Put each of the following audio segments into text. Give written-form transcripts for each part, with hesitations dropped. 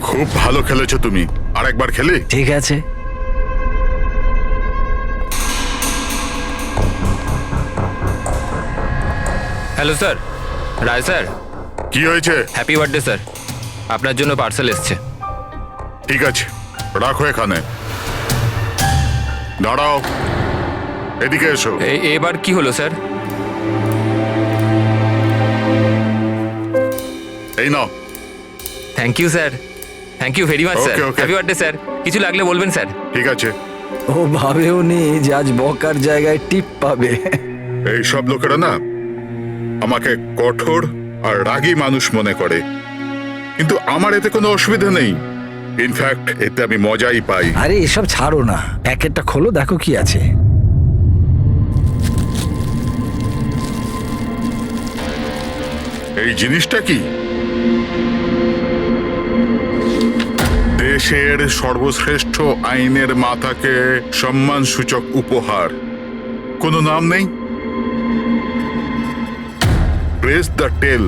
খুব ভালো খেলেছো তুমি, আরেকবার খেলে। ঠিক আছে। হ্যালো স্যার, রায় স্যার। কি হয়েছে? হ্যাপি বার্থডে স্যার, আপনার জন্য পার্সেল এসছে। ঠিক আছে, রাখো এখানে। দাঁড়াও, এদিকে এসো। এবার কি হলো স্যার? এই নাও। Thank you sir, thank you very much sir. Okay, okay. Happy birthday sir, কিছু লাগলে বলবেন স্যার। ঠিক আছে। ও ভাবেও নি যে আজ বকার জায়গায় টিপ পাবে। এই সব লোকেরা না আমাকে কঠোর আর রাগী মানুষ মনে করে, কিন্তু আমার এতে কোনো অসুবিধা নেই। ইনফ্যাক্ট এতে আমি মজাই পাই। আরে এসব ছাড়ো না, প্যাকেটটা খোলো, দেখো কি আছে। এই জিনিসটা কি? দেশের সর্বশ্রেষ্ঠ আইনের মাথাকে সম্মানসূচক উপহার। কোনো নাম নেই? প্রেস দ্য টেল।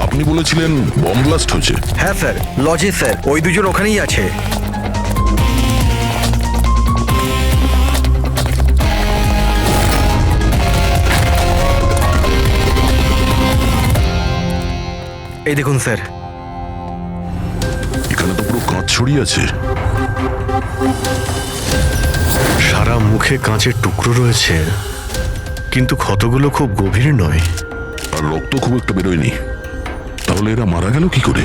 আপনি বলেছিলেন বম ব্লাস্ট হয়েছে। হ্যাঁ স্যার, লজে স্যার, ওই দুজন ওখানেই আছে। এই দেখুন স্যার। এখানে তো পুরো কাঁচ ছড়িয়ে আছে। সারা মুখে কাঁচের টুকরো রয়েছে, কিন্তু ক্ষতগুলো খুব গভীর নয়। আর রক্ত খুব একটা বেরোয়নি। তাহলে এরা মারা গেল কি করে?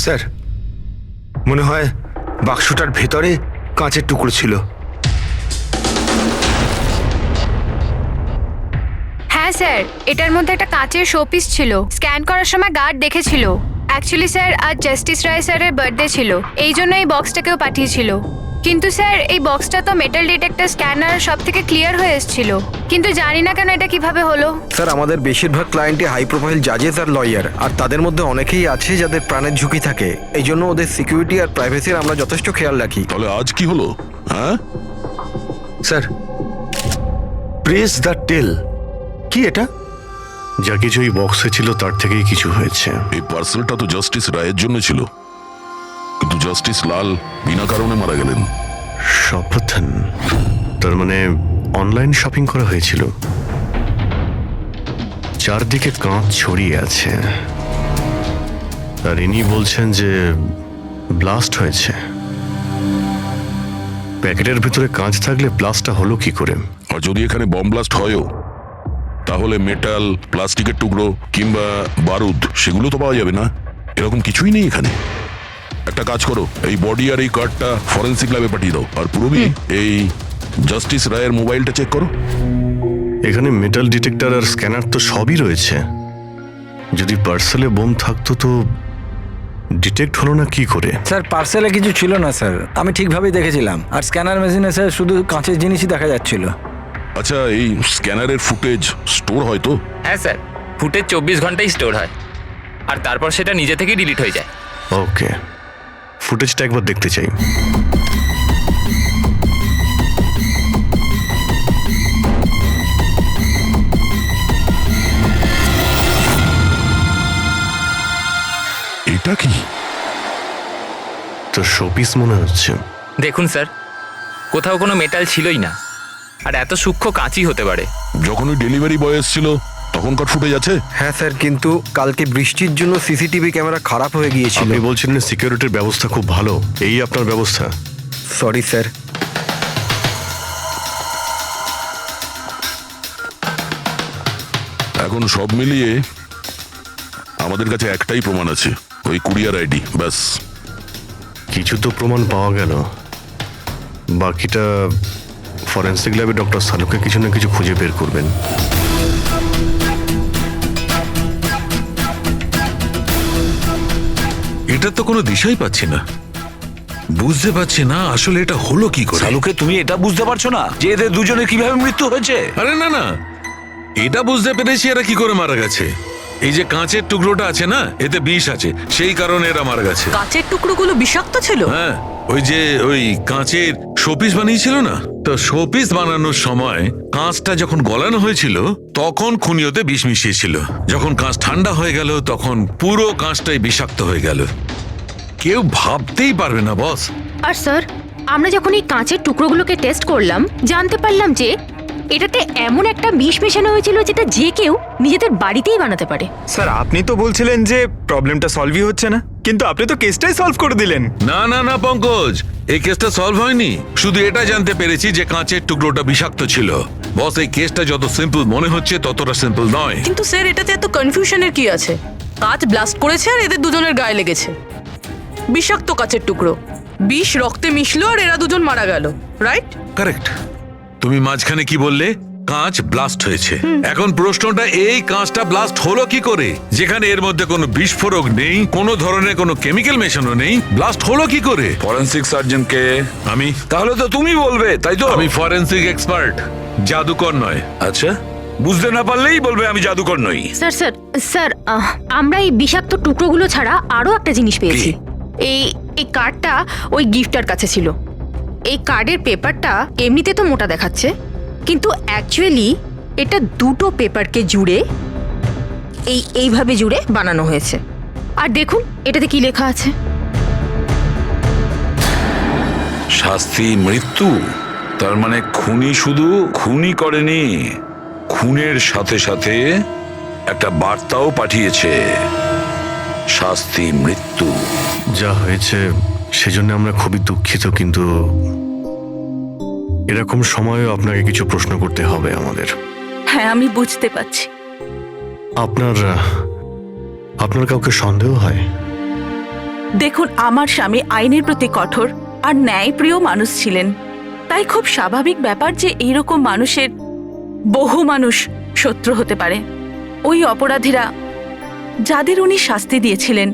স্যার, মনে হয় বাক্সটার ভেতরে কাঁচের টুকরো ছিল। হ্যাঁ স্যার, এটার মধ্যে একটা কাঁচের শোপিস ছিল। স্ক্যান করার সময় গার্ড দেখেছিল। অ্যাকচুয়ালি স্যার, আজ জাস্টিস রায় স্যারের বার্থডে ছিল, এই জন্য এই বক্সটাকেও পাঠিয়েছিল। কিন্তু স্যার, এই বক্সটা তো মেটাল ডিটেক্টর স্ক্যানার সব থেকে ক্লিয়ার হয়ে এসেছিল, কিন্তু জানি না কেন এটা কিভাবে হলো। স্যার, আমাদের বেশিরভাগ ক্লায়েন্টই হাই প্রোফাইল জাজেস আর লয়ার, আর তাদের মধ্যে অনেকেই আছে যাদের প্রাণের ঝুঁকি থাকে। এই জন্য ওদের সিকিউরিটি আর প্রাইভেসির আমরা যথেষ্ট খেয়াল রাখি। তাহলে আজ কি হলো? হ্যাঁ স্যার, প্রেস দ্য টেল কি এটা? যা কিছু এই বক্সে ছিল তার থেকেই কিছু হয়েছে। এই পার্সেলটা তো জাস্টিস রায়ের জন্য ছিল, কিন্তু জাস্টিস লাল বিনা কারণে মারা গেলেন। শপথন, তার মানে অনলাইন শপিং করা হয়েছিল। চারদিকে কাঁচ ছড়িয়ে আছে, আর ইনি বলছেন যে ব্লাস্ট হয়েছে। প্যাকেটের ভিতরে কাঁচ থাকলে ব্লাস্টটা হলো কি করে? আর যদি এখানে বম ব্লাস্ট হয়ও, তাহলে মেটাল, প্লাস্টিকের টুকরো কিংবা বারুদ সেগুলো তো পাওয়া যাবে না। এরকম কিছুই নেই এখানে। একটা কাজ করো, এই বডি আর এই কার্ডটা ফরেন্সিক ল্যাবে পাঠিয়ে দাও। আর পুরবি, এই জাস্টিস রায়ের মোবাইলটা চেক করো। এখানে মেটাল ডিটেক্টর আর স্ক্যানার তো সবই রয়েছে। যদি পার্সেলে বোম থাকতো তো ডিটেক্ট হলো না কি করে? স্যার, পার্সেলে কিছু ছিল না স্যার, আমি ঠিকভাবেই দেখেছিলাম। আর স্ক্যানার মেশিনে স্যার শুধু কাঁচের জিনিসই দেখা যাচ্ছিল। আচ্ছা, এই স্ক্যানারের ফুটেজ স্টোর হয় তো? হ্যাঁ স্যার, ফুটেজ 24 ঘন্টাই স্টোর হয়, আর তারপর সেটা নিজে থেকেই ডিলিট হয়ে যায়। ওকে, ফুটেজটা একবার দেখতে চাই। এটা কি? তো শোপিস মনে হচ্ছে। দেখুন স্যার, কোথাও কোনো মেটাল ছিলই না, আর এত সূক্ষ্ম কাঁচই হতে পারে। যখন ওই ডেলিভারি বয় এসেছিল তখনকার ফুটেজ আছে? হ্যাঁ স্যার, কিন্তু কালকে বৃষ্টির জন্য সিসিটিভি ক্যামেরা খারাপ হয়ে গিয়েছিল। আপনি বলছিলেন সিকিউরিটির ব্যবস্থা খুব ভালো, এই আপনার ব্যবস্থা? Sorry sir. এখন সব মিলিয়ে আমাদের কাছে একটাই প্রমাণ আছে, ওই কুরিয়ার আইডি, ব্যাস। কিছু তো প্রমাণ পাওয়া গেল, বাকিটা ফরেন্সিক ল্যাবে ডক্টর সালুকে কিছু না কিছু খুঁজে বের করবেন। এটা তো কোনো দিশাই পাচ্ছি না, বুঝতে পারছি না আসলে এটা হলো কি করে। শালুকে তুমি এটা বুঝতে পারছো না যে এদের দুজনের কিভাবে মৃত্যু হয়েছে? আরে না না, এটা বুঝতে পেরেছি এরা কি করে মারা গেছে। এই যে কাঁচের টুকরোটা আছে না, এতে বিষ আছে, সেই কারণে এরা মারা গেছে। কাঁচের টুকরোগুলো বিষাক্ত ছিল? হ্যাঁ, ওই কাঁচের শোপিস বানিয়েছিল না, তো শোপিস বানানোর সময় কাঁচটা যখন গলানো হয়েছিল তখন খুনিওতে বিষ মিশিয়েছিল। যখন কাঁচ ঠান্ডা হয়ে গেল তখন পুরো কাঁচটাই বিষাক্ত হয়ে গেল। কেউ ভাবতেই পারবে না বস। আর স্যার, আমরা যখন এই কাঁচের টুকরোগুলোকে টেস্ট করলাম জানতে পারলাম যে এটাতে এমন একটা বিষ মেশানো হয়েছিল যেটা যে কেউ নিজেদের বাড়িতেই বানাতে পারে। স্যার আপনি তো বলছিলেন যে প্রবলেমটা সলভই হচ্ছে না, কিন্তু আপনি তো কেসটাই সলভ করে দিলেন। না না না পঙ্কজ, এই কেসটা সলভ হয়নি। শুধু এটা জানতে পেরেছি যে কাঁচের টুকরোটা বিষাক্ত ছিল। বস, এই কেসটা যত সিম্পল মনে হচ্ছে ততটা সিম্পল নয়। কিন্তু স্যার এটাতে এত কনফিউশনের কি আছে? কাঁচ ব্লাস্ট করেছে আর এদের দুজনের গায়ে লেগেছে। বিষাক্ত কাঁচের টুকরো, বিষ রক্তে মিশলো আর এরা দুজন মারা গেল, রাইট? কারেক্ট। তুমি মাঝখানে কি বললে? কাঁচ ব্লাস্ট হয়েছে। এখন প্রশ্নটা, এই কাঁচটা ব্লাস্ট হলো কি করে? যেখানে এর মধ্যে কোনো বিস্ফোরক নেই, কোনো ধরনের কোনো কেমিক্যাল মেশানো নেই, ব্লাস্ট হলো কি করে? ফরেন্সিক সার্জনকে আমি? তাহলে তো তুমি বলবে, তাই তো? আমি ফরেন্সিক এক্সপার্ট, জাদুকর নয়। আচ্ছা, বুঝতে না পারলেই বলবে আমি জাদুকর নই। স্যার স্যার স্যার, আমরা এই বিষাক্ত টুকরোগুলো ছাড়া আরো একটা জিনিস পেয়েছি। এই এই কার্ডটা ওই গিফটার কাছে ছিল। এই কার্ডের পেপারটা এমনিতে তো মোটা দেখাচ্ছে, কিন্তু অ্যাকচুয়ালি এটা দুটো পেপারকে জুড়ে এইভাবে জুড়ে বানানো হয়েছে। আর দেখুন এটাতে কি লেখা আছে। শাস্তি মৃত্যু, তার মানে খুনি শুধু খুনই করেনি, খুনের সাথে সাথে একটা বার্তাও পাঠিয়েছে, শাস্তি মৃত্যু। যা হয়েছে সেজন্য আমরা খুবই দুঃখিত, কিন্তু এরকম সময়েও আপনাকে কিছু প্রশ্ন করতে হবে আমাদের। হ্যাঁ, আমি বুঝতে পারছি। আপনার কাউকে সন্দেহ হয়? দেখুন, আমার স্বামী আইনের প্রতি কঠোর আর ন্যায়প্রিয় মানুষ ছিলেন, তাই খুব স্বাভাবিক ব্যাপার যে এইরকম মানুষের বহু মানুষ শত্রু হতে পারে। ওই অপরাধীরা যাদের উনি শাস্তি দিয়েছিলেন,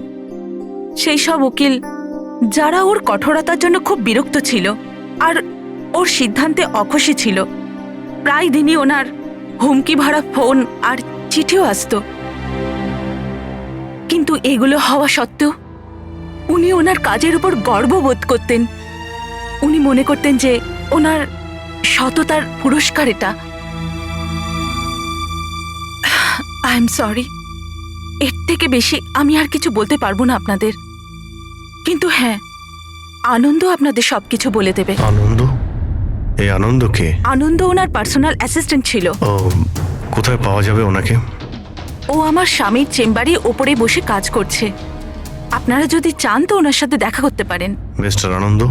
সেই সব উকিল যারা ওর কঠোরতার জন্য খুব বিরক্ত ছিল আর ওর সিদ্ধান্তে অখুশি ছিল, প্রায় দিনই ওনার হুমকি ভরা ফোন আর চিঠিও আসতো। কিন্তু এগুলো হওয়া সত্ত্বেও উনি ওনার কাজের উপর গর্ববোধ করতেন। উনি মনে করতেন যে ওনার সততার পুরস্কার এটা। আই এম সরি, এর থেকে বেশি আমি আর কিছু বলতে পারবো না আপনাদের। কিন্তু হ্যাঁ, আনন্দ আপনাদের সবকিছু বলে দেবে। আনন্দ? এই আনন্দ কে? আনন্দ ওনার পার্সোনাল অ্যাসিস্ট্যান্ট ছিল। ও, কোথায় পাওয়া যাবে ওনাকে? ও আমার স্বামীর চেম্বারে ওপরে বসে কাজ করছে। আপনারা যদি চান তো ওনার সাথে দেখা করতে পারেন। মিস্টার আনন্দ,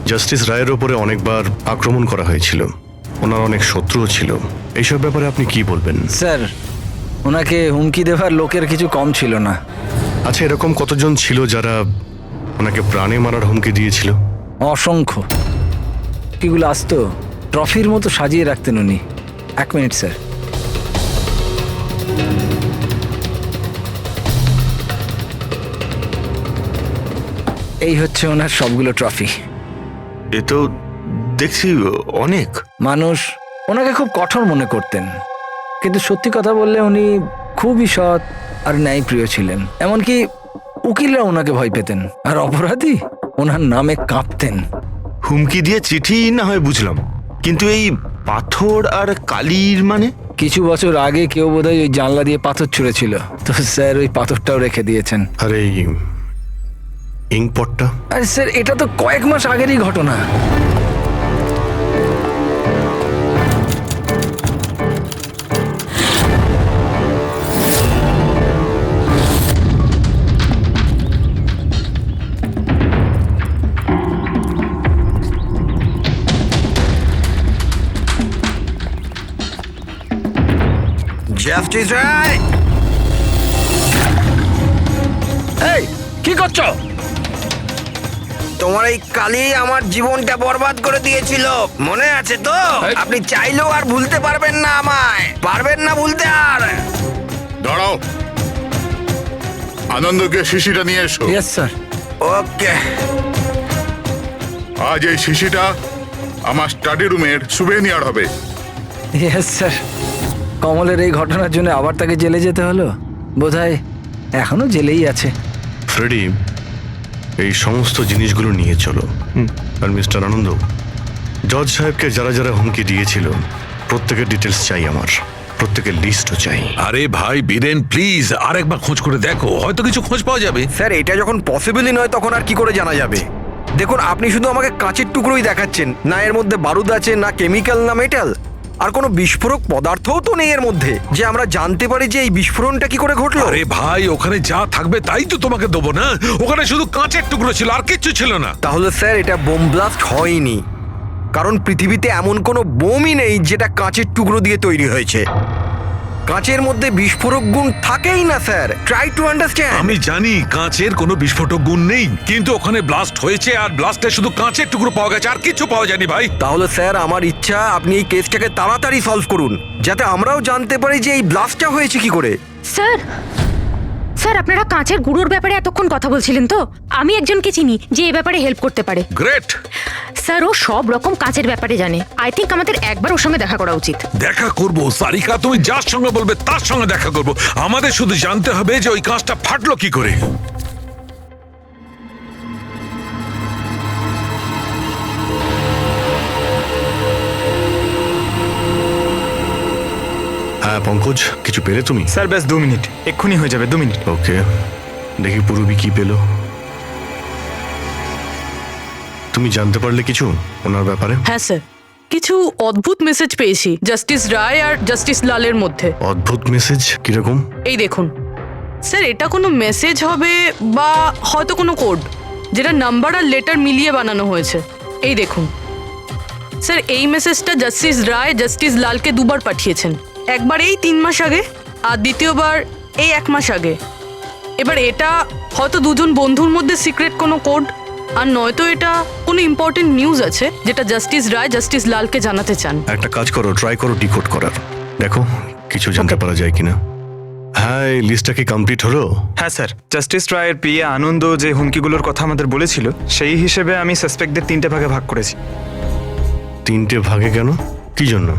জাস্টিস রায়ের ওপরে অনেকবার আক্রমণ করা হয়েছিল, ওনার অনেক শত্রুও ছিল। এইসব ব্যাপারে আপনি কি বলবেন? স্যার, ওনাকে হুমকি দেওয়ার লোকের কিছু কম ছিল না। আচ্ছা, এরকম কতজন ছিল যারা ওনাকে প্রাণে মারার হুমকি দিয়েছিল? অসংখ্য। কিগুলো আসতো ট্রফির মতো সাজিয়ে রাখতেন উনি। 1 মিনিট স্যার। এই হচ্ছে ওনার সবগুলো ট্রফি। এ তো দেখছি অনেক। মানুষ ওনাকে খুব কঠোর মনে করতেন, কিন্তু সত্যি কথা বললে উনি খুবই সৎ আর ন্যায়প্রিয় ছিলেন। এমনকি উকিলরা ওনাকে ভয় পেতেন, আর অপরাধী ওনার নামে কাঁপতেন। হুমকি দিয়ে চিঠি না হয় বুঝলাম, কিন্তু এই পাথর আর কালির মানে? কিছু বছর আগে কেউ বোধহয় ওই জানলা দিয়ে পাথর ছুঁড়েছিল, তো স্যার ওই পাথরটাও রেখে দিয়েছেন। আর এই ইঙ্কপটটা? আরে স্যার, এটা তো কয়েক মাস আগেরই ঘটনা। জাস্টিস রায়! এই কি করছো? তোমার এই কালি আমার জীবনটা বরবাদ করে দিয়েছিল, মনে আছে তো? আপনি চাইলেও আর ভুলতে পারবেন না আমায়, পারবেন না ভুলতে আর। দাঁড়াও, আনন্দকে শিশিটা নিয়ে এসো। Yes sir. ওকে। আজ এই শিশিটা আমার স্টাডি রুমের সুভেনিয়ার হবে। Yes sir. কমলের এই ঘটনার জন্য আবার তাকে জেলে যেতে হলো, বোধহয় এখনো জেলেই আছে। ফ্রেডি, এই সমস্ত জিনিসগুলো নিয়ে চলো। আর মিস্টার আনন্দ, জজ সাহেবকে যারা যারা হুমকি দিয়েছিল প্রত্যেকের ডিটেলস চাই আমার, প্রত্যেকের লিস্টও চাই। আরে ভাই বীরেন, প্লিজ আরেকবার খোঁজ করে দেখো, হয়তো কিছু খোঁজ পাওয়া যাবে। স্যার, এটা যখন পসিবলই নয় তখন আর কি করে জানা যাবে? দেখুন, আপনি শুধু আমাকে কাঁচের টুকরোই দেখাচ্ছেন, না এর মধ্যে বারুদ আছে, না কেমিক্যাল, না মেটাল, আর কোনো বিস্ফোরক পদার্থও তো নেই এর মধ্যে, যে আমরা জানতে পারি যে এই বিস্ফোরণটা কি করে ঘটলো। আরে ভাই, ওখানে যা থাকবে তাই তো তোমাকে দেবো না? ওখানে শুধু কাঁচের টুকরো ছিল, আর কিচ্ছু ছিল না। তাহলে স্যার এটা বোম ব্লাস্ট হয়নি, কারণ পৃথিবীতে এমন কোনো বোমই নেই যেটা কাঁচের টুকরো দিয়ে তৈরি হয়েছে। কাঁচের মধ্যে বিস্ফোরক গুণ থাকেই না স্যার, ট্রাই টু আন্ডারস্ট্যান্ড। আমি জানি কাঁচের কোনো বিস্ফোটক গুণ নেই, কিন্তু ওখানে ব্লাস্ট হয়েছে আর ব্লাস্টে শুধু কাঁচের টুকরো পাওয়া গেছে, আর কিছু পাওয়া যায়নি ভাই। তাহলে স্যার আমার ইচ্ছা আপনি এই কেসটাকে তাড়াতাড়ি সলভ করুন, যাতে আমরাও জানতে পারি যে এই ব্লাস্টটা হয়েছে কি করে। স্যার, স্যার আপনারা কাঁচের গুঁড়োর ব্যাপারে এতক্ষণ কথা বলছিলেন তো? আমি একজনকে চিনি যে এ ব্যাপারে হেল্প করতে পারে। গ্রেট। স্যার, ও সব রকম কাঁচের ব্যাপারে জানে। আই থিঙ্ক আমাদের একবার ওর সঙ্গে দেখা করা উচিত। দেখা করবো সারিকা, তুমি যার সঙ্গে বলবে তার সঙ্গে দেখা করবো। আমাদের শুধু জানতে হবে যে ওই কাঁচটা ফাটলো কি করে। হ্যাঁ পঙ্কজ, কিছু পেলে তুমি? স্যার ব্যাস 2 মিনিট, এক্ষুনি হয়ে যাবে, 2 মিনিট। ওকে, দেখি পূর্বী কি পেলো। তুমি জানতে পারলে কিছু ওনার ব্যাপারে? হ্যাঁ স্যার, কিছু অদ্ভুত মেসেজ পেয়েছি জাস্টিস রায় আর জাস্টিস লালের মধ্যে। অদ্ভুত মেসেজ কিরকম? এই দেখুন স্যার, এটা কোনো মেসেজ হবে বা হয়তো কোনো কোড, যেটা নাম্বার আর লেটার মিলিয়ে বানানো হয়েছে। এই দেখুন স্যার, এই মেসেজটা জাস্টিস রায় জাস্টিস লালকে 2 বার পাঠিয়েছেন। একবার এই 3 মাস আগে, আর দ্বিতীয়বার এই 1 মাস আগে। এবার এটা হয়তো দুজন বন্ধুর মধ্যে সিক্রেট কোনো কোড, আর নয়তো এটা কোনো ইম্পর্টেন্ট নিউজ আছে যেটা জাস্টিস রায় জাস্টিস লালকে জানাতে চান। একটা কাজ করো, ট্রাই করো ডিকোড করার, দেখো কিছু জানতে পারা যায় কিনা। হ্যাঁ, এই লিস্টটা কি কমপ্লিট হলো? হ্যাঁ স্যার, জাস্টিস রায়ের পিএ আনন্দ যে হুমকিগুলোর কথা আমাদের বলেছিল, সেই হিসেবে আমি সাসপেক্টদের 3টে ভাগে ভাগ করেছি। 3টে ভাগে কেন, কি জন্য?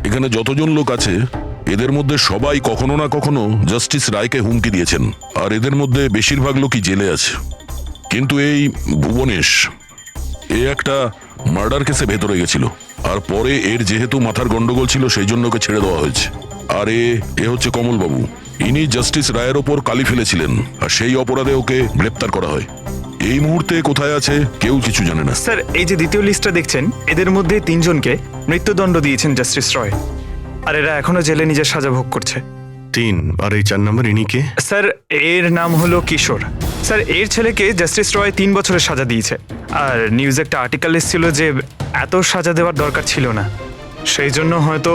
এখানে যতজন লোক আছে এদের মধ্যে সবাই কখনো না কখনো জাস্টিস রায়কে হুমকি দিয়েছেন, আর এদের মধ্যে বেশিরভাগ লোকই জেলে আছে। কিন্তু এই ভুবনেশ, এ একটা মার্ডার কেসে ভেতরে গেছিল, আর পরে এর যেহেতু মাথার গন্ডগোল ছিল সেই জন্য ওকে ছেড়ে দেওয়া হয়েছে। আর এ হচ্ছে কমলবাবু, ইনি জাস্টিস রায়ের ওপর কালি ফেলেছিলেন, আর সেই অপরাধে ওকে গ্রেপ্তার করা হয়। এই মুহূর্তে কোথায় আছে কেউ কিছু জানে না। স্যার, এই যে দ্বিতীয় লিস্টটা দেখছেন, এদের মধ্যে 3 জনকে মৃত্যুদণ্ড দিয়েছেন জাস্টিস রয়, আর এরা এখনো জেলে নিজের সাজা ভোগ করছে। 3, আর এই 4 নম্বর ইনি কে? স্যার, এর নাম হলো কিশোর। স্যার, এর ছেলেকে জাস্টিস রয় 3 বছরের সাজা দিয়েছে, আর নিউজে একটা আর্টিকেল এসেছিল যে এত সাজা দেওয়ার দরকার ছিল না, সেই জন্য হয়তো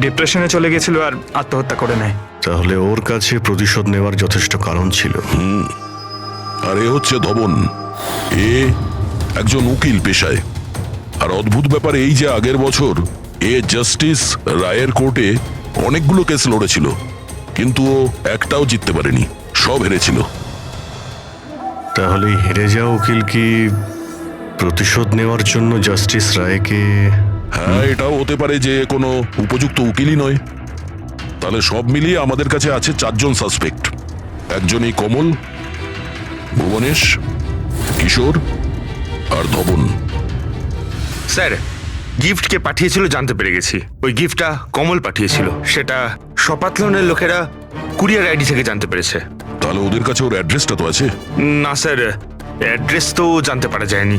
ডিপ্রেশনে চলে গেছিল আর আত্মহত্যা করে নেয়। তাহলে ওর কাছে প্রতিশোধ নেওয়ার যথেষ্ট কারণ ছিল। আর এ হচ্ছে ধবন, এ একজন উকিল পেশায়। আর অদ্ভুত ব্যাপার এই যে আগের বছর এ জাস্টিস রায়ের কোর্টে অনেকগুলো কেস লড়েছিল, কিন্তু ও একটাও জিততে পারেনি, সব হেরেছিল। তাহলে হেরে যাওয়া উকিল কি প্রতিশোধ নেওয়ার জন্য জাস্টিস রায়কে? হ্যাঁ, এটাও হতে পারে যে কোনো উপযুক্ত উকিলই নয়। তাহলে সব মিলিয়ে আমাদের কাছে আছে 4 জন সাসপেক্ট। একজনই কমল, ভুবনেশ, কিশোর আর ধবন। স্যার, গিফট কে পাঠিয়েছিল জানতে পেরে গেছি। ওই গিফটটা কমল পাঠিয়েছিল, সেটা সপাতলনের লোকেরা কুরিয়ার আইডি থেকে জানতে পেরেছে। তাহলে ওদের কাছে ওর অ্যাড্রেসটা তো আছে? না স্যার, অ্যাড্রেস তো জানতে পারা যায়নি।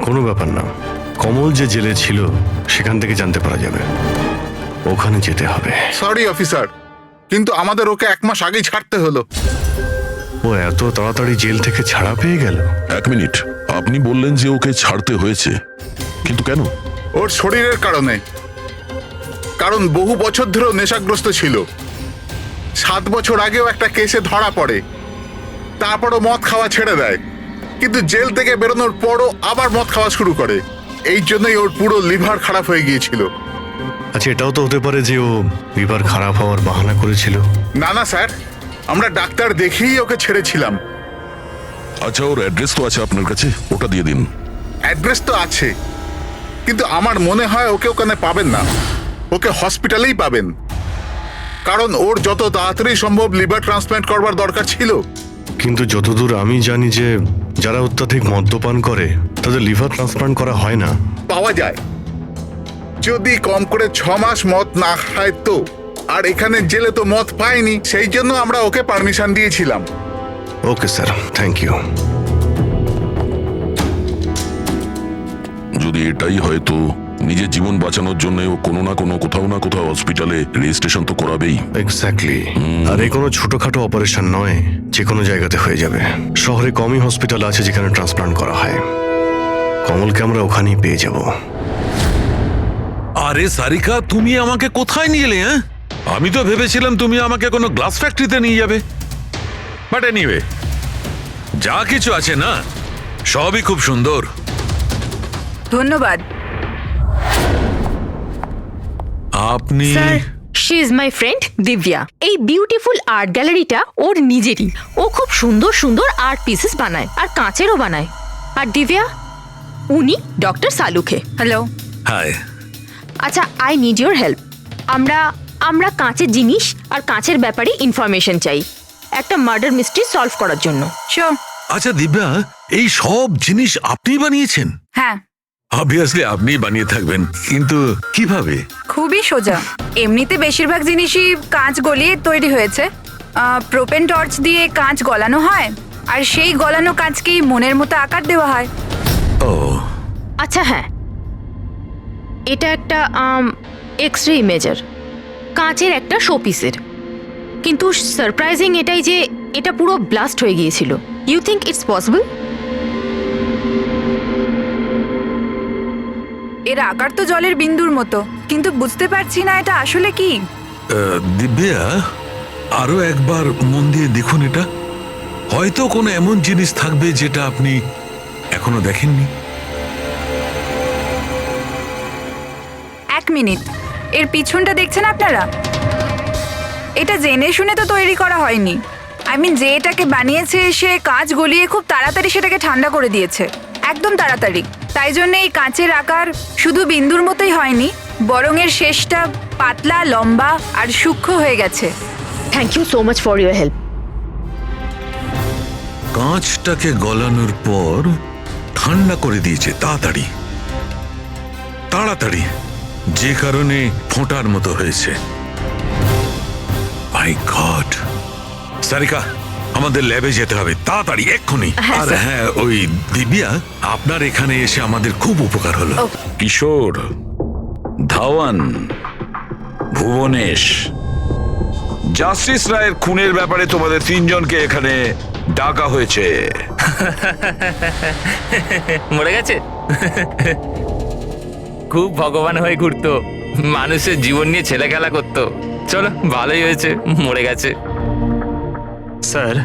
কোনো ব্যাপার না, কমল যে জেলে ছিল সেখান থেকে জানতে পারা যাবে, ওখানে যেতে হবে। সরি অফিসার, কিন্তু আমাদের ওকে 1 মাস আগেই ছাড়তে হলো। ও এত তাড়াতাড়ি জেল থেকে ছাড়া পেয়ে গেল? 1 মিনিট, আপনি বললেন যে ওকে ছাড়তে হয়েছে, কিন্তু কেন? ওর শরীরের কারণে। কারণ বহু বছর ধরেও নেশাগ্রস্ত ছিল। 7 বছর আগেও একটা কেসে ধরা পড়ে, তারপরও মদ খাওয়া ছেড়ে দেয়। কিন্তু জেল থেকে বেরোনোর পরও আবার মদ খাওয়া শুরু করে। এই জন্যই ওর পুরো লিভার খারাপ হয়ে গিয়েছিল। আচ্ছা, এটাও তো হতে পারে যে ও লিভার খারাপ হওয়ার বাহানা করেছিল। না না স্যার, আমরা ডাক্তার দেখেই ওকে ছেড়েছিলাম। আচ্ছা, ওর অ্যাড্রেস তো আছে আপনার কাছে, ওটা দিয়ে দিন। অ্যাড্রেস তো আছে, কিন্তু আমার মনে হয় ওকে ওখানে পাবেন না, ওকে হসপিটালেই পাবেন। কারণ ওর যত তাড়াতাড়ি সম্ভব লিভার ট্রান্সপ্ল্যান্ট করবার দরকার ছিল। কিন্তু যতদূর আমি জানি যে যারা অত্যাধিক মদ্যপান করে তাদের লিভার ট্রান্সপ্লান্ট করা হয় না। পাওয়া যায়, যদি কম করে 6 মাস মদ না খায় তো। আর এখানে জেলে তো মদ পায়নি, সেই জন্য আমরা ওকে পারমিশন দিয়েছিলাম। Okay sir, thank you. যদি এটাই হয় তো নিজের জীবন বাঁচানোর জন্য ও কোনো না কোনো কোথাও না কোথাও হসপিটালে রেজিস্ট্রেশন তো করাবেই। এক্স্যাক্টলি। আর এই কোনো ছোটখাটো অপারেশন নয়, যে কোনো জায়গাতে হয়ে যাবে। শহরে কমই হসপিটাল আছে যেখানে ট্রান্সপ্লান্ট করা হয়। কমলকে আমরা ওখানেই পেয়ে যাব। আরে সারিকা, তুমি আমাকে কোথায় নিয়ে এলে? হ্যাঁ, আমি তো ভেবেছিলাম তুমি আমাকে কোনো গ্লাস ফ্যাক্টরিতে নিয়ে যাবে। বাট এনিওয়ে, যা কিছু আছে না সবই খুব সুন্দর। ধন্যবাদ। আপনি sir, she is my friend Divya. এই বিউটিফুল আর্ট গ্যালারিটা ওর নিজেরই। ও খুব সুন্দর সুন্দর আর্ট পিসেস বানায়, আর কাঁচেরও বানায়। আর দিব্যা, উনি ডক্টর সালুখে। হ্যালো। হাই। আচ্ছা, আই নিড ইউর হেল্প। আমরা কাঁচের জিনিস আর কাঁচের ব্যাপারে ইনফরমেশন চাই একটা মার্ডার মিস্ট্রি সলভ করার জন্য। শিওর। আচ্ছা দিব্যা, এই সব জিনিস আপনি বানিয়েছেন? হ্যাঁ, অবভিয়াসলি আপনি বানিয়ে থাকবেন, কিন্তু কিভাবে? খুবই সোজা। এমনিতে বেশিরভাগ জিনিসই কাঁচ গলিয়ে তৈরি হয়েছে। প্রোপেন টর্চ দিয়ে কাঁচ গলানো হয়, আর সেই গলানো কাঁচকেই মনের মতো আকার দেওয়া হয়। ও আচ্ছা, হ্যাঁ, এটা একটা এক্স রে ইমেজার, কাঁচের একটা শোপিসের। কিন্তু সারপ্রাইজিং এটাই যে এটা পুরো ব্লাস্ট হয়ে গিয়েছিল। You think it's possible? এর আকার তো জলের বিন্দুর মতো, কিন্তু বুঝতে পারছি না এটা আসলে কি। দিব্যা, আরো একবার মন দিয়ে দেখুন এটা। হয়তো কোনো এমন জিনিস থাকবে যেটা আপনি এখনো দেখেননি। 1 মিনিট, এর পিছনটা দেখছেন আপনারা? এটা জেনে শুনে তো তৈরি করা হয়নি। আই মিন, যে এটাকে বানিয়েছে সে কাঁচ গলিয়ে খুব তাড়াতাড়ি সেটাকে ঠান্ডা করে দিয়েছে, একদম তাড়াতাড়ি। তাই জন্য এই কাঁচের আকার শুধু বিন্দুর মতোই হয়নি, বরং এর শেষটা পাতলা, লম্বা আর সূক্ষ্ম হয়ে গেছে। Thank you so much for your help. কাঁচটাকে গলানোর পর ঠান্ডা করে দিয়েছে তাড়াতাড়ি তাড়াতাড়ি, যে কারণে ফোঁটার মতো হয়েছে। মাই গড! সারিকা, আমাদের ল্যাবে যেতে হবে তাড়াতাড়ি, এক্ষুনি। আর হ্যাঁ, ওই দিব্যা, আপনার এখানে এসে আমাদের খুব উপকার হলো। কিশোর, ধাওয়ান, ভুবনেশ, জাস্টিস রায়ের খুনের ব্যাপারে তোমাদের 3 জনকে এখানে ডাকা হয়েছে। মরে গেছে? খুব ভগবান হয়ে ঘুরতো, মানুষের জীবন নিয়ে ছেলে খেলা করতো। চলো, ভালোই হয়েছে মরে গেছে। স্যার,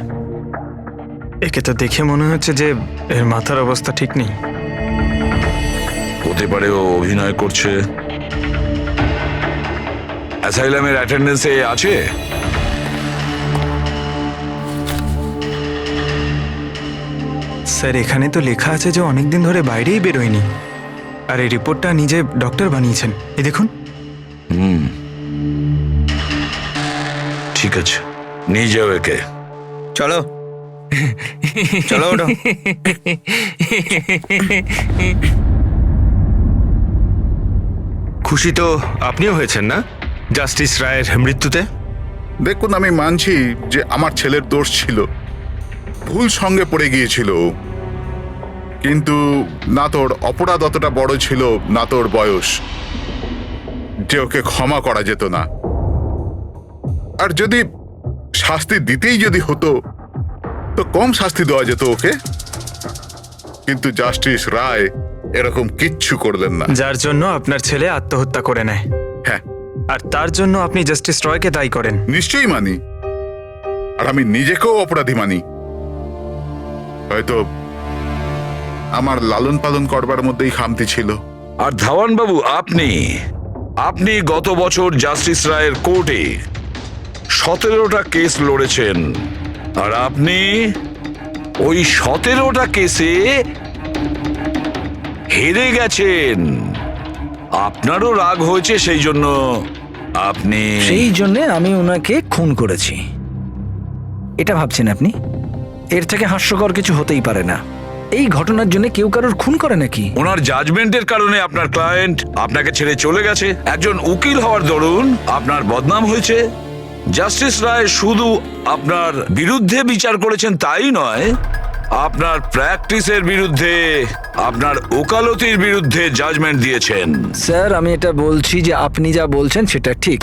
একে তো দেখে মনে হচ্ছে যে এর মাথার অবস্থা ঠিক নেই। হতে পারে ও অভিনয় করছে। অ্যাসাইলামের অ্যাটেন্ডেন্সে আছে? স্যার, এখানে তো লেখা আছে যে অনেকদিন ধরে বাইরেই বেরোয়নি, আর এই রিপোর্টটা নিজে ডক্টর বানিয়েছেন। এই দেখুন। ঠিক আছে, নিয়ে যাও একে। চলো চলো, ওঠো। খুশি তো আপনিও হয়েছেন না জাস্টিস রায়ের মৃত্যুতে? দেখুন, আমি মানছি যে আমার ছেলের দোষ ছিল, ভুল সঙ্গে পড়ে গিয়েছিল, কিন্তু না তোর অপরাধ অতটা বড় ছিল, না তোর বয়স, যে ওকে ক্ষমা করা যেত না। আর যদি শাস্তি দিতেই যদি হতো তো কম শাস্তি দেওয়া যেত ওকে, কিন্তু জাস্টিস রায় এরকম কিচ্ছু করলেন না। যার জন্য আপনার ছেলে আত্মহত্যা করে নেয়। হ্যাঁ, আর তার জন্য আপনি জাস্টিস রয়কে দায়ী করেন। নিশ্চয়ই মানি, আর আমি নিজেকেও অপরাধী মানি। হয়তো আমার লালন পালন করবার মধ্যেই খামতি ছিল। আর ধাওয়ান বাবু, আপনি আপনি গত বছর জাস্টিস রায়ের কোর্টে 17টা কেস লড়েছেন, আর আপনি ওই 17টা কেসে হেরে গেছেন। আপনারও রাগ হয়েছে, সেই জন্য আপনি সেই জন্যে আমি ওনাকে খুন করেছি, এটা ভাবছেন আপনি? এর থেকে হাস্যকর কিছু হতেই পারে না। এই ঘটনার জন্য কেউ কারোর খুন করে নাকি? ওনার জাজমেন্টের কারণে আপনার ক্লায়েন্ট আপনাকে ছেড়ে চলে গেছে। একজন উকিল হওয়ার দরুন আপনার বদনাম হয়েছে। জাস্টিস রায় শুধু আপনার বিরুদ্ধে বিচার করেছেন তাই নয়, আপনার প্র্যাকটিসের বিরুদ্ধে, আপনার ওকালতির বিরুদ্ধে জাজমেন্ট দিয়েছেন। স্যার, আমি এটা বলছি যে আপনি যা বলছেন সেটা ঠিক,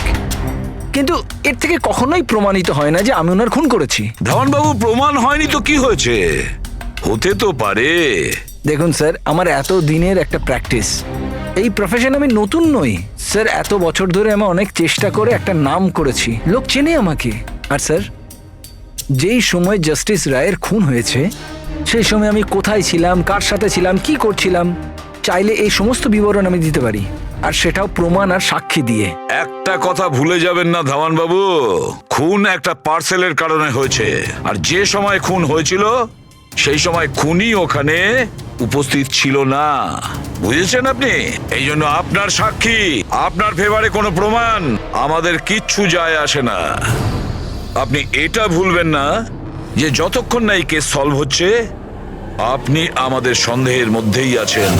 কিন্তু এর থেকে কখনোই প্রমাণিত হয় না যে আমি ওনার খুন করেছি। ধাওয়ানবাবু, প্রমাণ হয়নি তো কি হয়েছে? হতে তো পারে। দেখুন স্যার, আমার এত দিনের একটা প্র্যাকটিস, এই প্রফেশন আমি নতুন নই স্যার। এত বছর ধরে আমি অনেক চেষ্টা করে একটা নাম করেছি, লোক চেনে আমাকে। আর স্যার, যেই সময় জাস্টিস রায়ের খুন হয়েছে সেই সময় আমি কোথায় ছিলাম, কার সাথে ছিলাম, কি করছিলাম, চাইলে এই সমস্ত বিবরণ আমি দিতে পারি, আর সেটাও প্রমাণ আর সাক্ষী দিয়ে। একটা কথা ভুলে যাবেন না ধাওয়ানবাবু, খুন একটা পার্সেলের কারণে হয়েছে, আর যে সময় খুন হয়েছিল সেই সময় খুনি ওখানে উপস্থিত ছিল না, বুঝেছেন আপনি? এই জন্য আপনার সাক্ষী, আপনার ফেভারে কোনো প্রমাণ আমাদের কিচ্ছু যায় আসে না। আপনি এটা ভুলবেন না যে যতক্ষণ না এই কেস সলভ হচ্ছে আপনি আমাদের সন্দেহের মধ্যেই আছেন।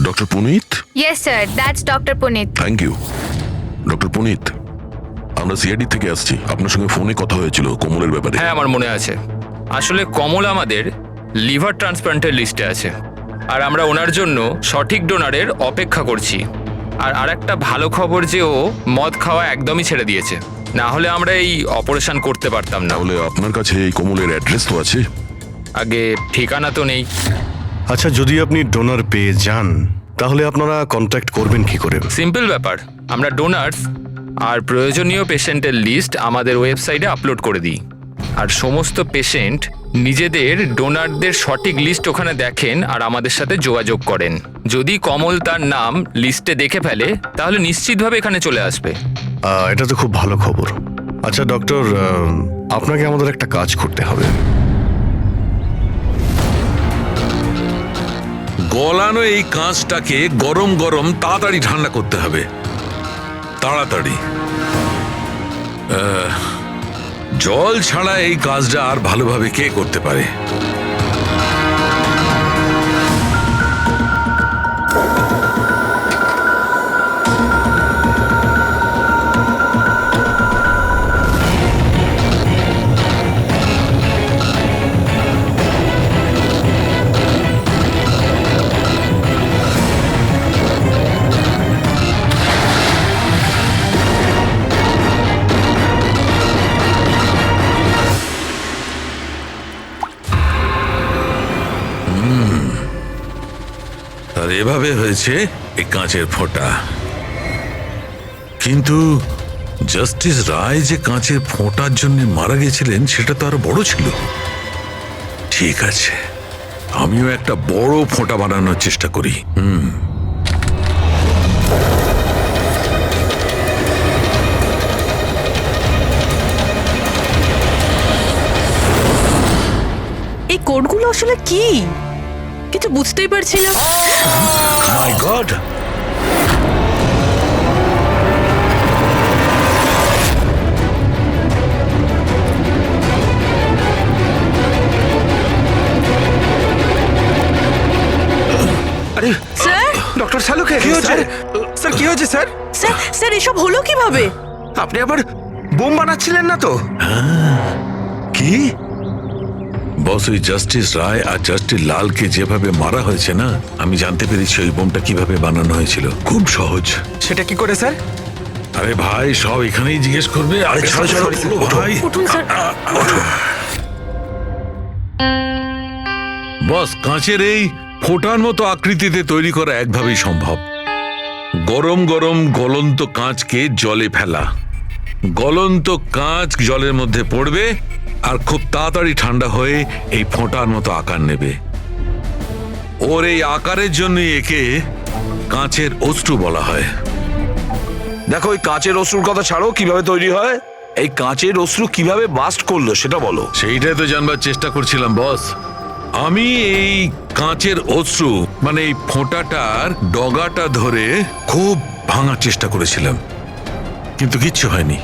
Doctor Punit. Yes sir, that's doctor Punit. Thank you. Doctor Punit, আমরা সিআইডি থেকে আসছি, আপনার সঙ্গে ফোনে কথা হয়েছিল কমলের ব্যাপারে। হ্যাঁ, আমার মনে আছে। আসলে কমল আমাদের লিভার ট্রান্সপ্লান্টের লিস্টে আছে, আর আমরা ওনার জন্য সঠিক ডোনারের অপেক্ষা করছি। আর আরেকটা ভালো খবর যে ও মদ খাওয়া একদমই ছেড়ে দিয়েছে, না হলে আমরা এই অপারেশন করতে পারতাম না। তাহলে আপনার কাছে এই কমলের অ্যাড্রেস তো আছে? আগে ঠিকানা তো নেই। আচ্ছা, যদি আপনি ডোনার পেয়ে যান তাহলে আপনারা কন্ট্যাক্ট করবেন কি করে? সিম্পল ব্যাপার, আমরা ডোনার্স আর প্রয়োজনীয় পেশেন্টের লিস্ট আমাদের ওয়েবসাইটে আপলোড করে দিই, আর সমস্ত পেশেন্ট নিজেদের ডোনারদের সঠিক লিস্ট ওখানে দেখেন আর আমাদের সাথে যোগাযোগ করেন। যদি কমল তার নাম লিস্টে দেখে ফেলে তাহলে নিশ্চিতভাবে এখানে চলে আসবে। এটা তো খুব ভালো খবর। আচ্ছা ডক্টর, আপনাকে আমাদের একটা কাজ করতে হবে। গলানো এই কাঁচটাকে গরম গরম তাড়াতাড়ি ঠান্ডা করতে হবে, তাড়াতাড়ি। জল ছাড়া এই কাজটা আর ভালোভাবে কে করতে পারে? আর এভাবে হয়েছে এই কাঁচের ফোঁটা। কিন্তু জাস্টিস রায় যে কাঁচের ফোঁটার জন্য মারা গেছিলেন সেটা তো আরো বড় ছিল। ঠিক আছে, আমিও একটা বড় ফোঁটা বানানোর চেষ্টা করি। এই কোডগুলো আসলে কি কিছু বুঝতেই পারছি না। মাই গড! আরে স্যার, ডক্টর শালুকে কি হয়েছে? স্যার কি হয়েছে স্যার? স্যার স্যার এসব হলো কিভাবে? আপনি আবার বোম বানাচ্ছিলেন না তো? কি বস, ওই জাস্টিস রায় আর জাস্টিস লালকে যেভাবে মারা হয়েছে না, আমি জানতে পেরেছি ওই বোমটা কিভাবে বানানো হয়েছিল। খুব সহজ। সেটা কি করে স্যার? আরে ভাই, সব এখানেই জিজ্ঞেস করবে। আরে ছাড়ো ছাড়ো ভাই। উঠুন স্যার। বস, কাঁচের এই ফোঁটার মতো আকৃতিতে তৈরি করা একভাবেই সম্ভব। গরম গরম গলন্ত কাঁচকে জলে ফেলা। গলন্ত কাঁচ জলের মধ্যে পড়বে আর খুব তাড়াতাড়ি ঠান্ডা হয়ে এই ফোঁটার মতো আকার নেবে। ওর এই আকারের জন্যই একে কাঁচের অশ্রু বলা হয়। দেখো, ওই কাঁচের অশ্রুর কথা ছাড়ো, কিভাবে তৈরি হয়, এই কাঁচের অশ্রু কিভাবে বাস্ট করলো সেটা বলো। সেইটাই তো জানবার চেষ্টা করছিলাম বস। আমি এই কাঁচের অশ্রু মানে এই ফোঁটাটার ডগাটা ধরে খুব ভাঙার চেষ্টা করেছিলাম, কিন্তু কিচ্ছু হয়নি।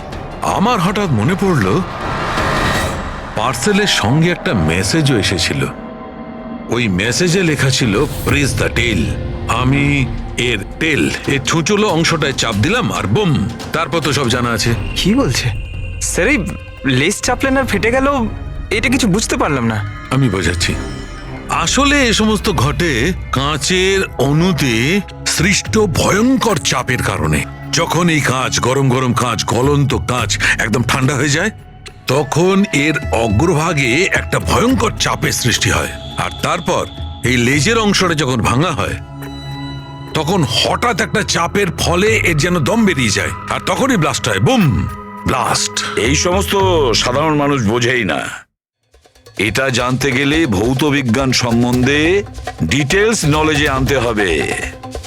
আমার হঠাৎ মনে পড়লো পার্সেলের সঙ্গে একটা মেসেজও এসেছিল। ওই মেসেজে লেখা ছিল প্রেস দ্য টেল। আমি এর টেল এর ছুঁচলো অংশটায় চাপ দিলাম আর বুম, তারপর তো সব জানা আছে। কি বলছে স্যার? এই লেস চাপলেন আর ফেটে গেল, এটা কিছু বুঝতে পারলাম না। আমি বোঝাচ্ছি। আসলে এ সমস্ত ঘটে কাঁচের অণুতে সৃষ্ট ভয়ঙ্কর চাপের কারণে। যখন এই কাঁচ, গরম গরম কাঁচ, গলন্ত কাঁচ একদম ঠান্ডা হয়ে যায়, তখন এর অগ্রভাগে একটা ভয়ঙ্কর চাপের সৃষ্টি হয়। আর তারপর এই লেজের অংশটা যখন ভাঙা হয়, তখন হঠাৎ একটা চাপের ফলে এর যেন দম বেরিয়ে যায়, আর তখনই ব্লাস্ট হয়। Broom, blast. এই সমস্ত সাধারণ মানুষ বোঝেই না। এটা জানতে গেলে ভৌত বিজ্ঞান সম্বন্ধে ডিটেলস নলেজে আনতে হবে।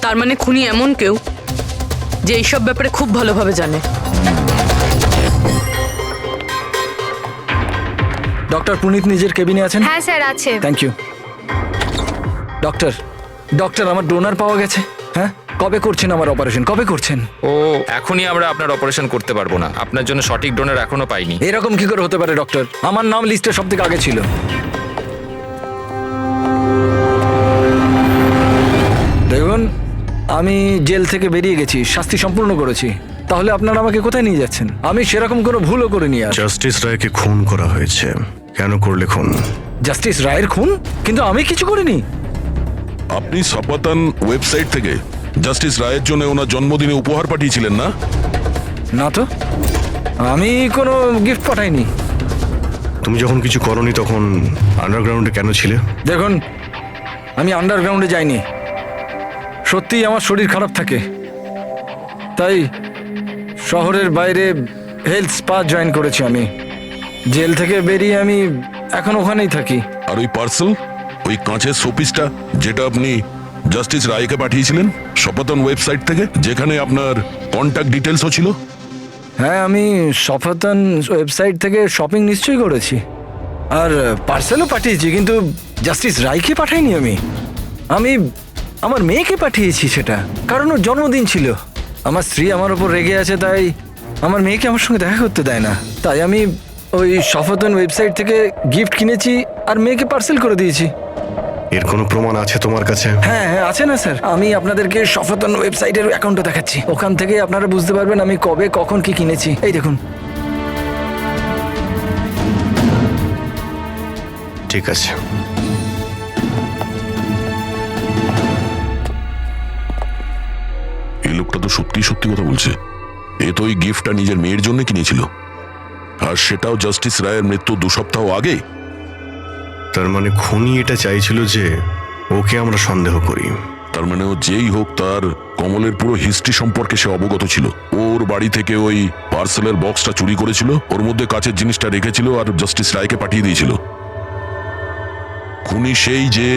তার মানে খুনি এমন কেউ যে এইসব ব্যাপারে খুব ভালোভাবে জানে। ডক্টর পুনিত নিজের কেবিনে আছেন? হ্যাঁ স্যার, আছে। Thank you. ডক্টর, ডক্টর, আমার ডোনার পাওয়া গেছে। হ্যাঁ, কবে করছেন আমার অপারেশন? কবে করছেন? ও এখনই আমরা আপনার অপারেশন করতে পারবো না, আপনার জন্য সঠিক ডোনার এখনো পাইনি। এরকম কি করে হতে পারে ডক্টর? আমার নাম লিস্টে সব থেকে আগে ছিল। দেখুন, আমি জেল থেকে বেরিয়ে গেছি, শাস্তি সম্পূর্ণ করেছি। তাহলে আপনারা আমাকে কোথায় নিয়ে যাচ্ছেন? আমি সেরকম কোনো ভুলও করিনি। আর জাস্টিস রায়কে খুন করা হয়েছে। কেন করলে খুন? জাস্টিস রায়ের খুন? কিন্তু আমি কিছু করিনি। আপনি সপাতন ওয়েবসাইট থেকে জাস্টিস রায়ের জন্য ওনার জন্মদিনে উপহার পাঠিয়েছিলেন না? না তো, আমি কোনো গিফট পাঠাইনি। তুমি যখন কিছু করনি তখন আন্ডারগ্রাউন্ডে কেন ছিলে? দেখুন, আমি আন্ডারগ্রাউন্ডে যাইনি। সত্যিই আমার শরীর খারাপ থাকে, তাই শহরের বাইরে হেলথ স্পা জয়েন করেছি আমি। জেল থেকে বেরিয়ে আমি এখন ওখানেই থাকি। আর ওই পার্সেল, ওই কাঁচের শোপিসটা যেটা আপনি জাস্টিস রায়কে পাঠিয়েছিলেন সপাতন ওয়েবসাইট থেকে, যেখানে আপনার কন্ট্যাক্ট ডিটেলসও ছিল? হ্যাঁ, আমি সফাতন ওয়েবসাইট থেকে শপিং নিশ্চয়ই করেছি, আর পার্সেলও পাঠিয়েছি, কিন্তু জাস্টিস রায়কে পাঠাইনি। আমি আমার মেয়েকে পাঠিয়েছি সেটা, কারণ ওর জন্মদিন ছিল। আমার স্ত্রী আমার ওপর রেগে আছে, তাই আমার মেয়েকে আমার সঙ্গে দেখা করতে দেয় না। তাই আমি ওই সফাতন ওয়েবসাইট থেকে গিফট কিনেছি আর মেয়েকে পার্সেল করে দিয়েছি। এর কোনো প্রমাণ আছে তোমার কাছে? হ্যাঁ হ্যাঁ, আছে না স্যার। আমি আপনাদেরকে সফাতন ওয়েবসাইটের অ্যাকাউন্টটা দেখাচ্ছি, ওখান থেকে আপনারা বুঝতে পারবেন আমি কবে কখন কি কিনেছি। এই দেখুন। ঠিক আছে। এই লোকটা তো সত্যি সত্যি কথা বলছে। এ তো ওই গিফটটা নিজের মেয়ের জন্য কিনেছিল, আর সেটাও জাস্টিস রায়ের মৃত্যু 2 সপ্তাহ আগে। তার মানে খুনি এটা চাইছিল যে ওকে আমরা সন্দেহ করি। তার মানে ও যেই হোক, তার কমলের পুরো হিস্ট্রি সম্পর্কে সে অবগত ছিল। ওর বাড়ি থেকে ওই পার্সেলের বক্সটা চুরি করেছিল, ওর মধ্যে কাচের জিনিসটা রেখেছিল আর জাস্টিস রায়কে পাঠিয়ে দিয়েছিল। খুনি সেই যে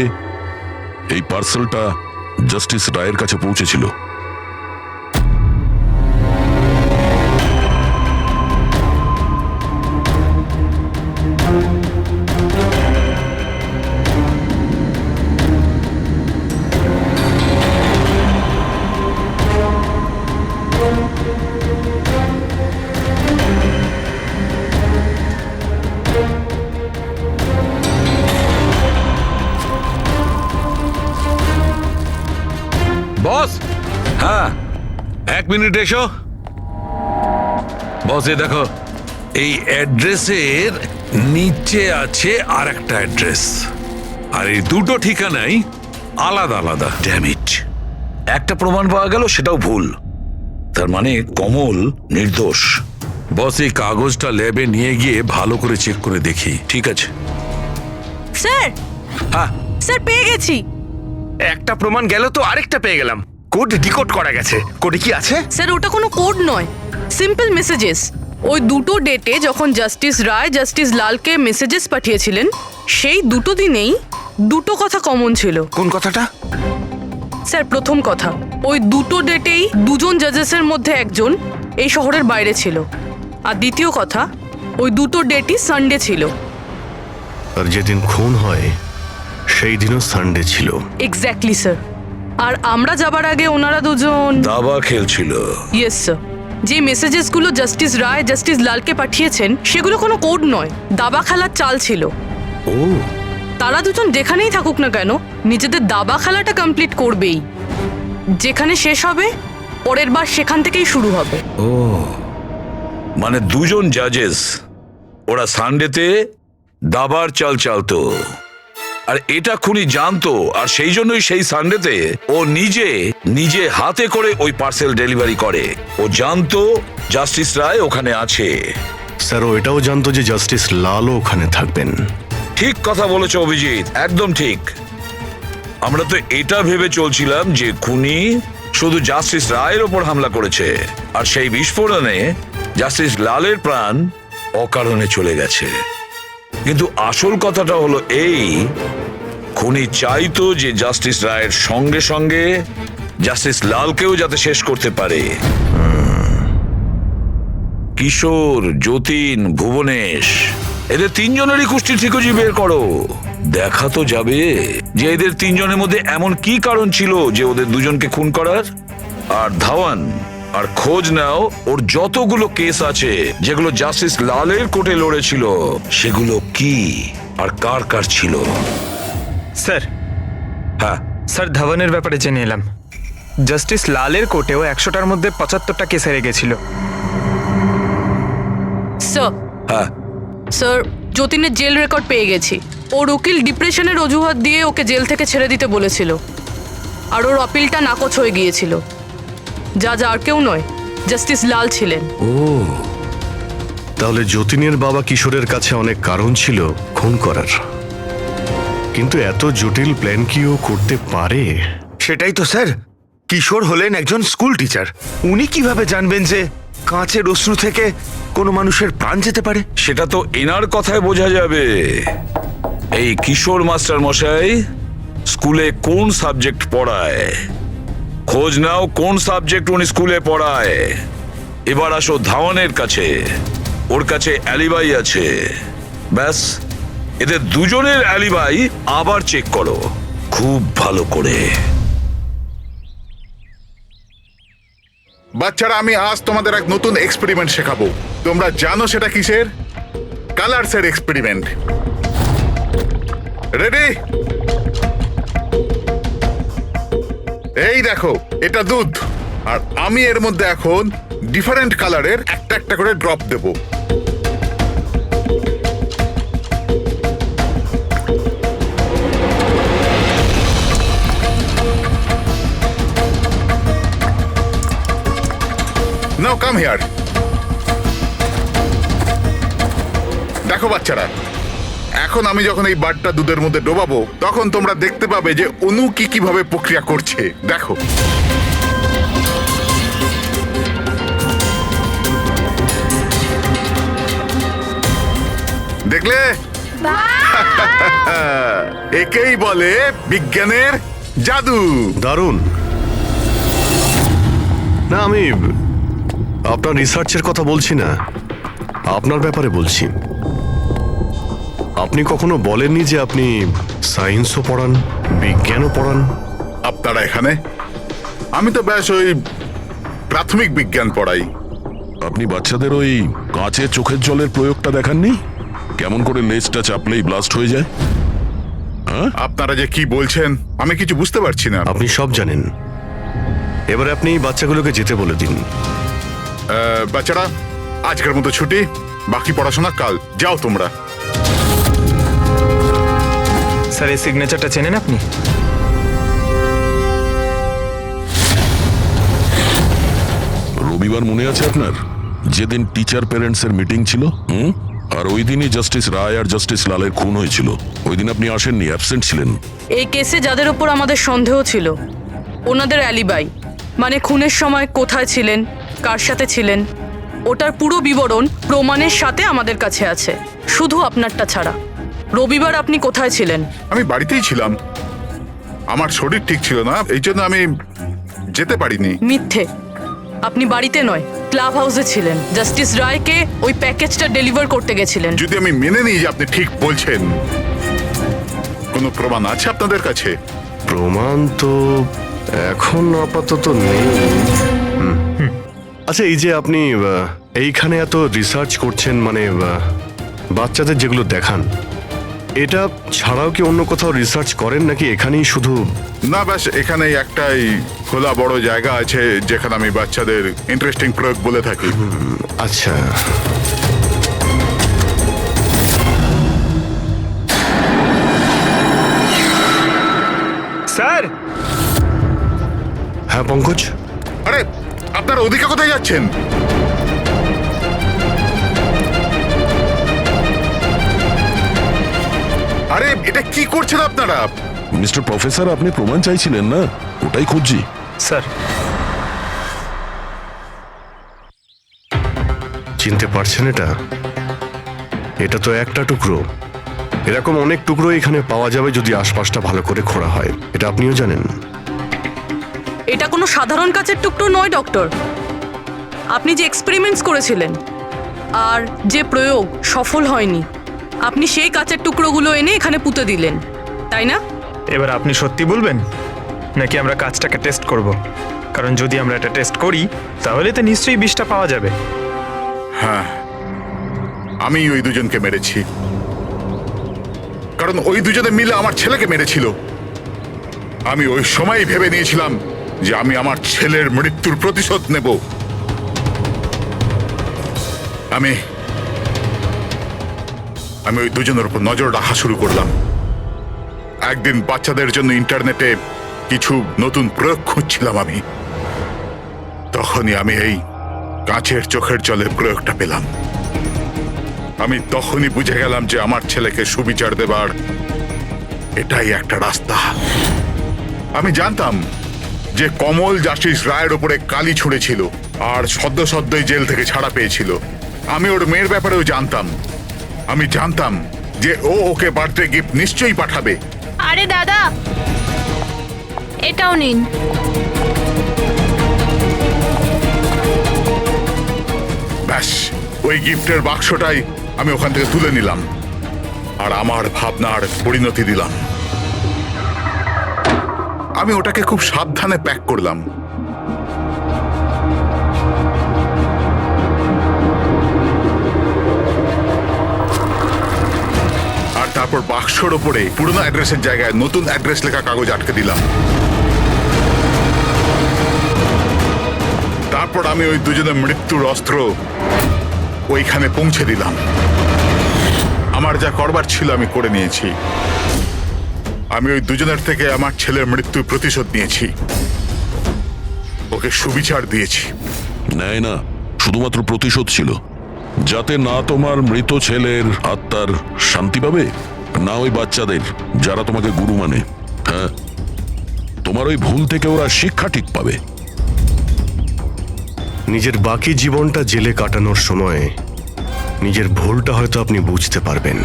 এই পার্সেলটা জাস্টিস রায়ের কাছে পৌঁছেছিল। বস, হ্যাঁ, 1 মিনিট এসো। বস, এ দেখো, এই অ্যাড্রেসের নিচে আছে আর একটা অ্যাড্রেস, আর এই দুটো ঠিকানাই আলাদা আলাদা। ড্যামিট, একটা প্রমাণ পাওয়া গেল, সেটাও ভুল। তার মানে কমল নির্দোষ। বস, এই কাগজটা ল্যাবে নিয়ে গিয়ে ভালো করে চেক করে দেখি। ঠিক আছে। স্যার, হ্যাঁ, স্যার পেয়ে গেছি। একটা প্রমাণ গেল তো আরেকটা পেয়ে গেলাম। কোড ডিকোড করা গেছে। কোডে কি আছে? স্যার ওটা কোনো কোড নয়, সিম্পল মেসেজেস। ওই দুটো ডেটে যখন জাস্টিস রায় জাস্টিস লালকে মেসেজেস পাঠিয়েছিলেন, সেই দুটো দিনেই দুটো কথা কমন ছিল। কোন কথাটা? স্যার প্রথম কথা, ওই দুটো ডেটেই দুজন জাজেসের মধ্যে একজন এই শহরের বাইরে ছিল। আর দ্বিতীয় কথা, ওই দুটো ডেটই সানডে ছিল। আর যেদিন খুন হয় সেই দিনও সানডে ছিল। Exactly sir. আর আমরা যাবার আগে ওনারা দুজন দাবা খেলছিল। Yes sir. যে মেসেজেসগুলো জাস্টিস রায় জাস্টিস লালকে পাঠিয়েছেন সেগুলো কোনো কোড নয়, দাবা খেলার চাল ছিল। ও, তারা দুজন যেখানেই থাকুক না কেন নিজেদের দাবা খেলাটা কমপ্লিট করবেই। যেখানে শেষ হবে পরের বার সেখান থেকেই শুরু হবে। মানে দুজন জাজেস, ওরা সানডেতে দাবার চাল চালতো, আর এটা খুনি জানতো, আর সেই জন্যই সেই সানডেতে ও নিজে হাতে করে ওই পার্সেল ডেলিভারি করে। ও জানতো জাস্টিস রায় ওখানে আছে। স্যার ও এটাও জানতো যে জাস্টিস লালও ওখানে থাকবেন। ঠিক কথা বলেছ অভিজিৎ, একদম ঠিক। আমরা তো এটা ভেবে চলছিলাম যে খুনি শুধু জাস্টিস রায়ের ওপর হামলা করেছে, আর সেই বিস্ফোরণে জাস্টিস লালের প্রাণ অকারণে চলে গেছে। কিন্তু আসল কথাটা হলো এই, খুনি চাইতো যে জাস্টিস রায়ের সঙ্গে সঙ্গে জাস্টিস লালকেও যাতে শেষ করতে পারে। কিশোর, যতীন, ভুবনেশ, এদের তিনজনেরই কুষ্টি ঠিকজি বের করো। দেখা তো যাবে যে এদের তিনজনের মধ্যে এমন কি কারণ ছিল যে ওদের দুজনকে খুন করার। আর ধাওয়ান আর খোঁজ নাও ওর যতগুলো কেস আছে যেগুলো জাস্টিস লালের কোর্টে লড়েছিল, সেগুলো কি আর কার কার ছিল। স্যার, হ্যাঁ স্যার ধাওয়ানের ব্যাপারে জেনে এলাম। জাস্টিস লালের কোর্টেও 100টার মধ্যে 75টা কেস হেরে গেছিল। স্যার, হ্যাঁ স্যার যতীনের জেল রেকর্ড পেয়ে গেছি। ওর উকিল ডিপ্রেশনের অজুহাত দিয়ে ওকে জেল থেকে ছেড়ে দিতে বলেছিল, আর ওর আপিলটা নাকচ হয়ে গিয়েছিল। যা আর কেউ নয়, জাস্টিস লাল ছিলেন। তাহলে যতীনের বাবা কিশোরের কাছে অনেক কারণ ছিল খুন করার, কিন্তু এত জটিল প্ল্যান কি ও করতে পারে? সেটাই তো স্যার। কিশোর হলেন একজন স্কুল টিচার, উনি কিভাবে জানবেন যে কাঁচের অশ্রু থেকে কোনো মানুষের প্রাণ যেতে পারে? সেটা তো এনার কথায় বোঝা যাবে। এই কিশোর মাস্টার মশাই স্কুলে কোন সাবজেক্ট পড়ায়, খোঁজ নাও কোন সাবজেক্ট উনি স্কুলে পড়ায়। এবার আসো ধাওয়ানের কাছে, ওর কাছে অ্যালিবাই আছে। ব্যাস, এদের দুজনের অ্যালিবাই আবার চেক করো খুব ভালো করে। বাচ্চারা, আমি আজ তোমাদের এক নতুন এক্সপেরিমেন্ট শেখাবো। তোমরা জানো সেটা কিসের? কালারসের এক্সপেরিমেন্ট। রেডি? এই দেখো, এটা দুধ, আর আমি এর মধ্যে এখন ডিফারেন্ট কালারের একটা একটা করে drop Dev. Now come here. দেখো বাচ্চারা, এখন আমি যখন এই বারটা দুধের মধ্যে ডোবাবো, তখন তোমরা দেখতে পাবে যে অনু কিভাবে প্রক্রিয়া করছে। দেখো, দেখলে? একেই বলে বিজ্ঞানের জাদু। দারুণ না, আমি আপনার রিসার্চের কথা বলছি না, আপনার ব্যাপারে বলছি। আপনি কখনো বলেননি যে আপনি সায়েন্সও পড়ান, বিজ্ঞানও পড়ান? আপনারা এখানে? আমি তো ব্যাস ওই প্রাথমিক বিজ্ঞান পড়াই। আপনি বাচ্চাদের ওই কাঁচের চোখের জলের প্রয়োগটা দেখাননি? কেমন করে লেজটা চাপলেই ব্লাস্ট হয়ে যায়? আপনারা যে কি বলছেন আমি কিছু বুঝতে পারছি না। আপনি সব জানেন, এবারে আপনি বাচ্চাগুলোকে যেতে বলে দিন। বাচ্চারা, আজকের মতো ছুটি, বাকি পড়াশোনা কাল। যাও তোমরা। স্যার, এই সিগনেচারটা চেনেন আপনি? রবিবার মনে আছে আপনার, যেদিন টিচার প্যারেন্টস এর মিটিং ছিল? আর ওই দিনই জাস্টিস রায় আর জাস্টিস লালের খুন হয়েছিল। ওই দিন আপনি আসেননি, অ্যাবসেন্ট ছিলেন। এই কেসে যাদের উপর আমাদের সন্দেহ ছিল ওনাদের অ্যালিবাই মানে খুনের সময় কোথায় ছিলেন, কার সাথে ছিলেন, ওটার পুরো বিবরণ প্রমাণের সাথে আমাদের কাছে আছে, শুধু আপনারটা ছাড়া। রবিবার আপনি কোথায় ছিলেন? আমি বাড়িতেই ছিলাম, আমার শরীর ঠিক ছিল না, এই জন্য আমি যেতে পারিনি। মিথ্যে। আপনি বাড়িতে নয়, ক্লাব হাউসে ছিলেন। জাস্টিস রায়কে ওই প্যাকেজটা ডেলিভার করতে গেছিলেন। যদি আমি মেনে নিই যে আপনি ঠিক বলছেন, কোনো প্রমাণ আছে আপনাদের কাছে? প্রমাণ তো এখন আপাতত নেই। আচ্ছা, এই যে আপনি এইখানে এত রিসার্চ করছেন, মানে বাচ্চাদের যেগুলো দেখান, এটা ছাড়াও কি অন্য কোথাও রিসার্চ করেন নাকি এখানেই শুধু? না, ব্যাস এখানেই একটাই খোলা বড় জায়গা আছে যেখানে আমি বাচ্চাদের ইন্টারেস্টিং প্রয়োগ বলে থাকি। আচ্ছা, স্যার। হ্যাঁ পঙ্কজ। আরে আপনারা ওদিকে কোথায় যাচ্ছেন? আরে এটা কি করছেন আপনারা? মিস্টার প্রফেসর, আপনি প্রমাণ চাইছিলেন না, ওটাই খুঁজছি। স্যার, চিনতে পারছেন এটা? এটা তো একটা টুকরো। এরকম অনেক টুকরো এখানে পাওয়া যাবে যদি আশপাশটা ভালো করে খোঁড়া হয়, এটা আপনিও জানেন। এটা কোনো সাধারণ কাচের টুকরো নয় ডক্টর। আপনি যে এক্সপেরিমেন্টস করেছিলেন আর যে প্রয়োগ সফল হয়নি, আপনি সেই কাচের টুকরোগুলো এনে এখানে পুঁতে দিলেন, তাই না? এবার আপনি সত্যি বলবেন নাকি আমরা কাজটাকে টেস্ট করব? কারণ যদি আমরা এটা টেস্ট করি তাহলে তো নিশ্চয়ই বিষটা পাওয়া যাবে। হ্যাঁ, আমি ওই দুজনকে মেরেছি, কারণ ওই দুজনে মিলে আমার ছেলেকে মেরেছিল। আমি ওই সময় ভেবে নিয়েছিলাম যে আমি আমার ছেলের মৃত্যুর প্রতিশোধ নেব। আমি ওই দুজনের উপর নজর রাখা শুরু করলাম। একদিন বাচ্চাদের জন্য ইন্টারনেটে কিছু নতুন প্রয়োগ খুঁজছিলাম আমি, তখনই আমি এই কাঁচের চোখের জলের প্রয়োগটা পেলাম। আমি তখনই বুঝে গেলাম যে আমার ছেলেকে সুবিচার দেবার এটাই একটা রাস্তা। আমি জানতাম যে কমল জাস্টিস রায়ের উপরে কালি ছুঁড়েছিল আর সদ্যই জেল থেকে ছাড়া পেয়েছিল। আমি ওর মেয়ের ব্যাপারেও জানতাম। আমি জানতাম যে ও ওকে বার্থডে গিফট নিশ্চয়ই পাঠাবে। আরে দাদা, এটাও নিন। ব্যাস, ওই গিফটের বাক্সটাই আমি ওখান থেকে তুলে নিলাম আর আমার ভাবনার পরিণতি দিলাম। আমি ওটাকে খুব সাবধানে প্যাক করলাম। আর তারপর বাক্সর ওপরে পুরনো অ্যাড্রেসের জায়গায় নতুন অ্যাড্রেস লেখা কাগজ আটকে দিলাম। তারপর আমি ওই দুজনের মৃত্যুর অস্ত্র ওইখানে পৌঁছে দিলাম। আমার যা করবার ছিল আমি করে নিয়েছি। আমি ওই দুজনের থেকে আমার ছেলের মৃত্যুর প্রতিশোধ নিয়েছি, ওকে সুবিচার দিয়েছি। নেয় না, শুধুমাত্র প্রতিশোধ ছিল, যাতে না তোমার মৃত ছেলের আত্মার শান্তি পাবে, না ওই বাচ্চাদের যারা তোমাকে গুরু মানে। হ্যাঁ, তোমার ওই ভুল থেকে ওরা শিক্ষা ঠিক পাবে। নিজের বাকি জীবনটা জেলে কাটানোর সময় নিজের ভুলটা হয়তো আপনি বুঝতে পারবেন।